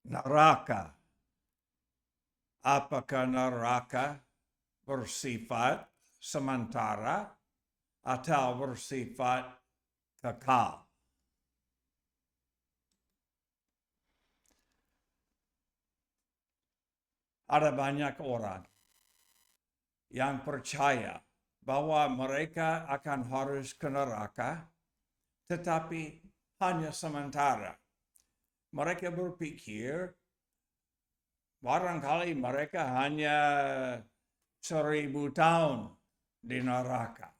Neraka. Apakah neraka bersifat sementara atau bersifat kekal? Ada banyak orang yang percaya bahwa mereka akan harus ke neraka, tetapi hanya sementara. Mereka berpikir barangkali mereka hanya 1000 tahun di neraka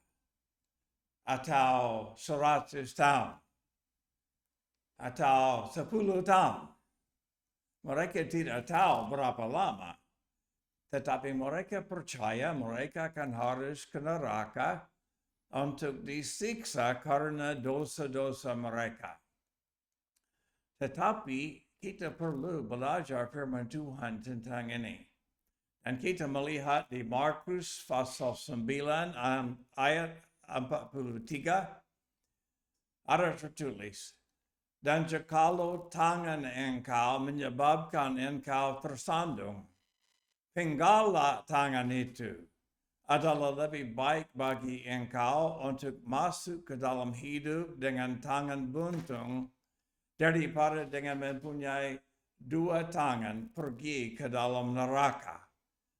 atau 100 tahun atau 10 tahun. Mereka tidak tahu berapa lama, tetapi mereka percaya mereka akan harus ke neraka untuk disiksa karena dosa-dosa mereka. Tetapi kita perlu belajar firman Tuhan tentang ini. Dan kita melihat di Markus pasal 9 ayat 43 ada tertulis, dan jikalau tangan engkau menyebabkan engkau tersandung, penggala tangan itu. Adalah lebih baik bagi engkau untuk masuk ke dalam hidup dengan tangan buntung daripada dengan mempunyai 2 tangan pergi ke dalam neraka,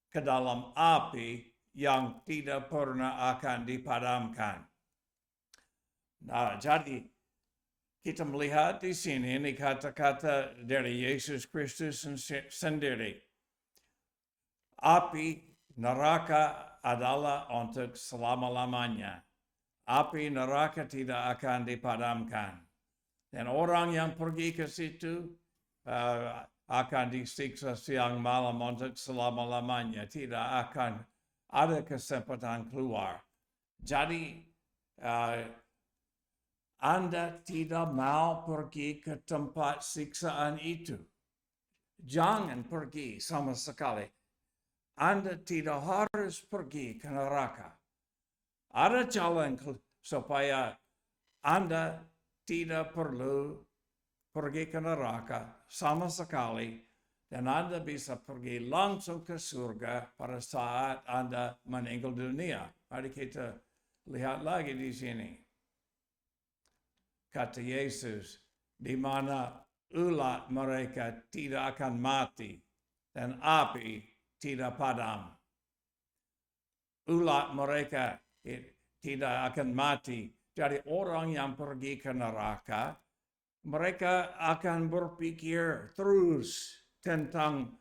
ke dalam api yang tidak pernah akan dipadamkan. Nah, jadi kita melihat di sini ini kata-kata dari Yesus Kristus sendiri. Api neraka adalah untuk selama-lamanya. Api neraka tidak akan dipadamkan. Dan orang yang pergi ke situ akan disiksa siang malam untuk selama-lamanya. Tidak akan ada kesempatan keluar. Jadi Anda tidak mau pergi ke tempat siksaan itu. Jangan pergi sama sekali. Anda tidak harus pergi ke neraka. Ada jalan supaya Anda tidak perlu pergi ke neraka sama sekali, dan Anda bisa pergi langsung ke surga pada saat Anda meninggal dunia. Mari kita lihat lagi di sini. Kata Yesus, di mana ulat mereka tidak akan mati dan api tidak padam. Ulat mereka tidak akan mati. Jadi orang yang pergi ke neraka, mereka akan berpikir terus tentang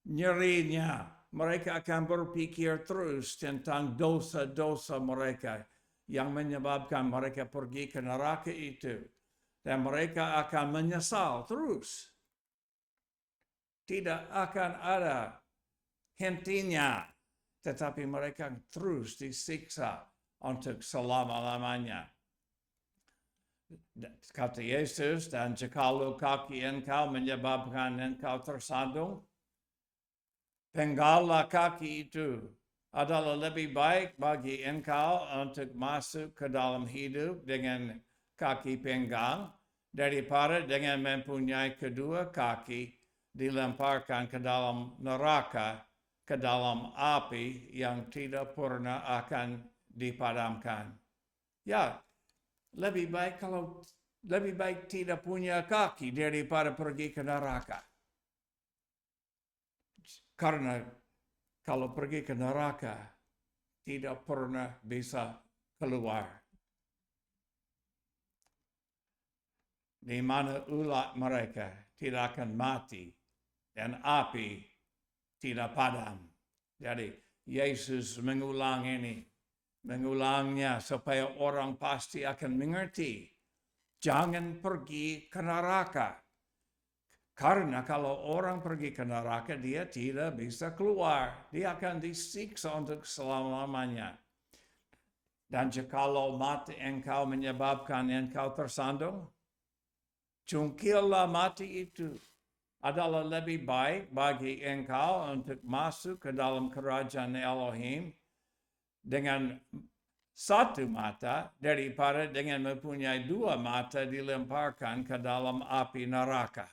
nyerinya. Mereka akan berpikir terus tentang dosa-dosa mereka yang menyebabkan mereka pergi ke neraka itu. Dan mereka akan menyesal terus. Tidak akan ada hentinya, tetapi mereka terus disiksa untuk selama-lamanya. Kata Yesus, dan jikalau kaki engkau menyebabkan engkau tersandung, penggala kaki itu adalah lebih baik bagi engkau untuk masuk ke dalam hidup dengan kaki pinggang daripada dengan mempunyai kedua kaki dilemparkan ke dalam neraka, ke dalam api yang tidak pernah akan dipadamkan. Ya, lebih baik tidak punya kaki daripada pergi ke neraka. Karena kalau pergi ke neraka tidak pernah bisa keluar. Di mana ulat mereka tidak akan mati dan api tidak padam. Jadi Yesus mengulangnya supaya orang pasti akan mengerti. Jangan pergi ke neraka. Karena kalau orang pergi ke neraka, dia tidak bisa keluar. Dia akan disiksa untuk selama-lamanya. Dan jikalau mati engkau menyebabkan engkau tersandung, cungkillah mati itu. Adalah lebih baik bagi engkau untuk masuk ke dalam kerajaan Elohim dengan satu mata daripada dengan mempunyai 2 mata dilemparkan ke dalam api neraka.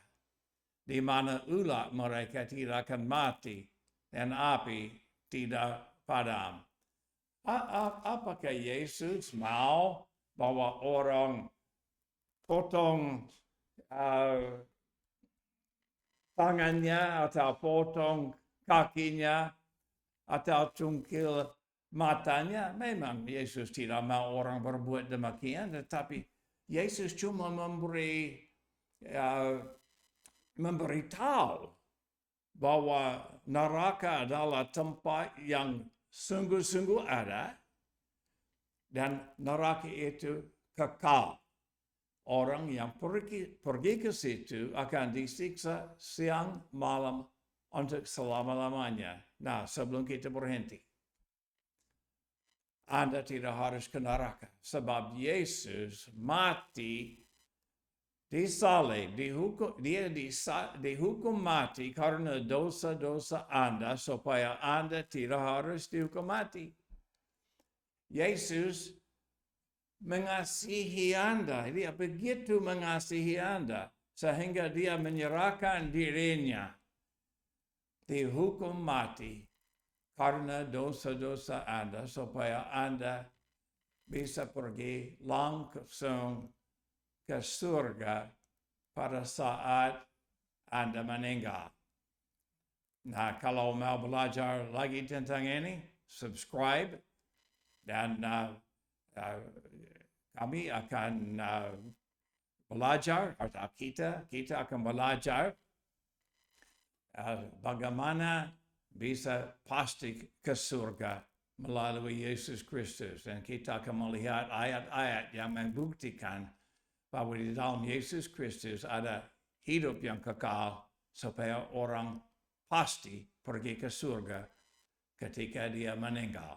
di mana ulat mereka tidak akan mati dan api tidak padam. Apakah Yesus mau bahwa orang potong tangannya atau potong kakinya atau cungkil matanya? Memang Yesus tidak mau orang berbuat demikian, tetapi Yesus cuma memberitahu bahwa neraka adalah tempat yang sungguh-sungguh ada dan neraka itu kekal. Orang yang pergi ke situ akan disiksa siang malam untuk selama-lamanya. Nah, sebelum kita berhenti, Anda tidak harus ke neraka sebab Yesus mati disalib, dihukum mati karena dosa-dosa Anda supaya Anda tidak harus dihukum mati. Yesus mengasihi Anda, dia begitu mengasihi Anda sehingga dia menyerahkan dirinya dihukum mati karena dosa-dosa Anda supaya Anda bisa pergi langsung ke surga pada saat Anda meninggal. Nah, kalau mau belajar lagi tentang ini, subscribe dan kami akan belajar atau kita akan belajar bagaimana bisa pasti ke surga melalui Yesus Kristus, dan kita akan melihat ayat-ayat yang membuktikan bahwa di dalam Yesus Kristus ada hidup yang kekal supaya orang pasti pergi ke surga ketika dia meninggal.